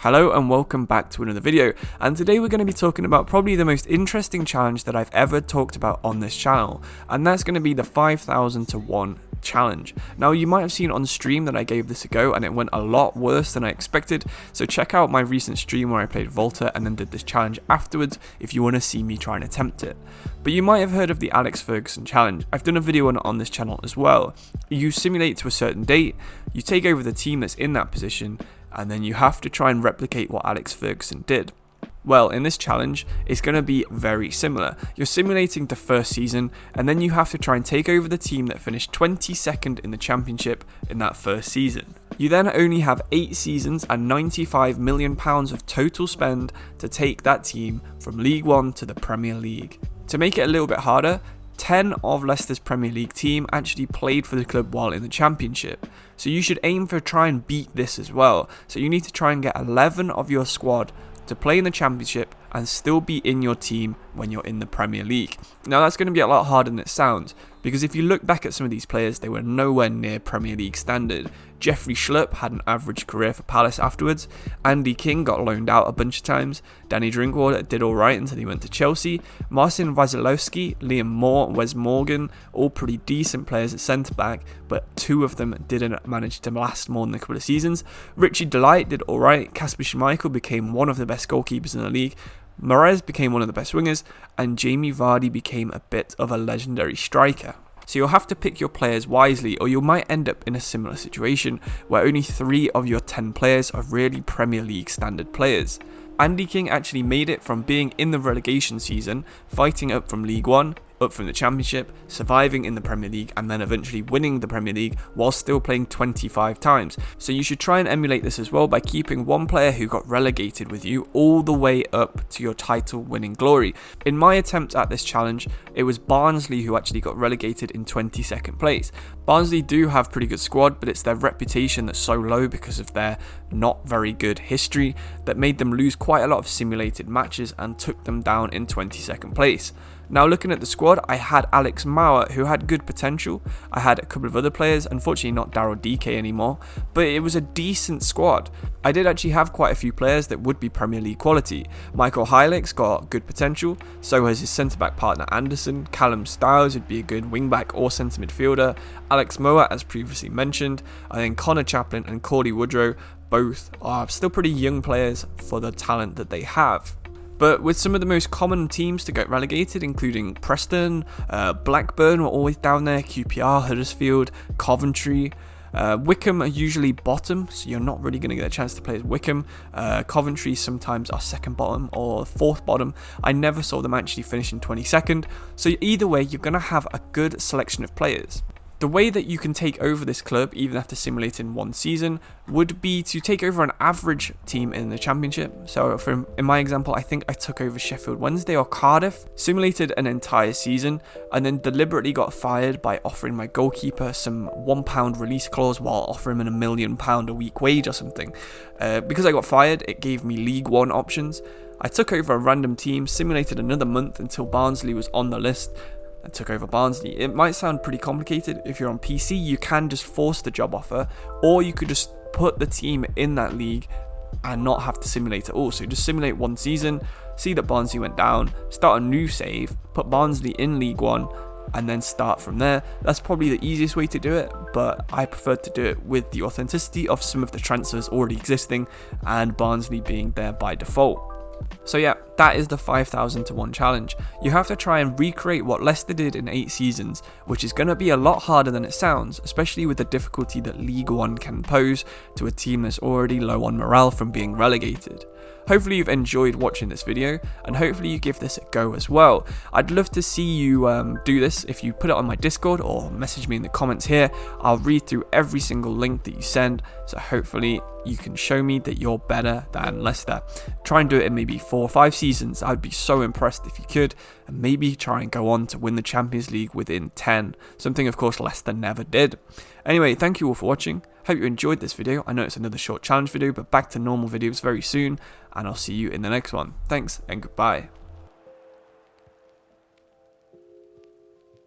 Hello and welcome back to another video, and today we're going to be talking about probably the most interesting challenge that I've ever talked about on this channel, and that's going to be the 5,000 to 1 challenge. Now you might have seen on stream that I gave this a go and it went a lot worse than I expected, so check out my recent stream where I played Volta and then did this challenge afterwards if you want to see me try and attempt it. But you might have heard of the Alex Ferguson challenge. I've done a video on this channel as well. You simulate to a certain date, you take over the team that's in that position, and then you have to try and replicate what Alex Ferguson did. Well, in this challenge, it's going to be very similar. You're simulating the first season, and then you have to try and take over the team that finished 22nd in the championship in that first season. You then only have 8 seasons and £95 million of total spend to take that team from League One to the Premier League. To make it a little bit harder, 10 of Leicester's Premier League team actually played for the club while in the Championship, so you should aim for try and beat this as well. So you need to try and get 11 of your squad to play in the Championship and still be in your team when you're in the Premier League. Now that's going to be a lot harder than it sounds, because if you look back at some of these players, they were nowhere near Premier League standard. Jeffrey Schlupp had an average career for Palace afterwards. Andy King got loaned out a bunch of times. Danny Drinkwater did alright until he went to Chelsea. Marcin Wasilewski, Liam Moore, Wes Morgan, all pretty decent players at centre-back, but 2 of them didn't manage to last more than a couple of seasons. Richie Delight did alright. Kasper Schmeichel became one of the best goalkeepers in the league. Mahrez became one of the best wingers, and Jamie Vardy became a bit of a legendary striker. So you'll have to pick your players wisely, or you might end up in a similar situation where only 3 of your 10 players are really Premier League standard players. Andy King actually made it from being in the relegation season, fighting up from League One, up from the Championship, surviving in the Premier League, and then eventually winning the Premier League while still playing 25 times. So you should try and emulate this as well by keeping one player who got relegated with you all the way up to your title winning glory. In my attempt at this challenge, it was Barnsley who actually got relegated in 22nd place. Barnsley do have pretty good squad, but it's their reputation that's so low because of their not very good history that made them lose quite a lot of simulated matches and took them down in 22nd place. Now looking at the squad, I had Alex Mauer, who had good potential. I had a couple of other players, unfortunately not Daryl DK anymore, but it was a decent squad. I did actually have quite a few players that would be Premier League quality. Michael Heilicks got good potential, so has his centre-back partner Anderson. Callum Styles would be a good wing-back or centre midfielder. Alex Moa, as previously mentioned, and then Connor Chaplin and Cordy Woodrow, both are still pretty young players for the talent that they have. But with some of the most common teams to get relegated, including Preston, Blackburn were always down there, QPR, Huddersfield, Coventry. Wycombe are usually bottom, so you're not really going to get a chance to play as Wycombe. Coventry sometimes are second bottom or fourth bottom. I never saw them actually finish in 22nd, so either way you're going to have a good selection of players. The way that you can take over this club, even after simulating 1 season, would be to take over an average team in the Championship. So in my example, I think I took over Sheffield Wednesday or Cardiff, simulated an entire season, and then deliberately got fired by offering my goalkeeper some £1 release clause while offering him £1 million a week wage or something. Because I got fired, it gave me League One options. I took over a random team, simulated another month until Barnsley was on the list, and took over Barnsley. It might sound pretty complicated. If you're on PC, you can just force the job offer, or you could just put the team in that league and not have to simulate at all. So just simulate 1 season, see that Barnsley went down, start a new save, put Barnsley in League One, and then start from there. That's probably the easiest way to do it, but I prefer to do it with the authenticity of some of the transfers already existing and Barnsley being there by default. So yeah, that is the 5,000 to 1 challenge. You have to try and recreate what Leicester did in 8 seasons, which is going to be a lot harder than it sounds, especially with the difficulty that League One can pose to a team that's already low on morale from being relegated. Hopefully you've enjoyed watching this video, and hopefully you give this a go as well. I'd love to see you do this. If you put it on my Discord or message me in the comments here, I'll read through every single link that you send, so hopefully you can show me that you're better than Leicester. Try and do it in maybe 4 or 5 seasons. I'd be so impressed if you could, and maybe try and go on to win the Champions League within 10, something of course Leicester never did. Anyway, thank you all for watching. Hope you enjoyed this video. I know it's another short challenge video, but back to normal videos very soon, and I'll see you in the next one. Thanks and goodbye.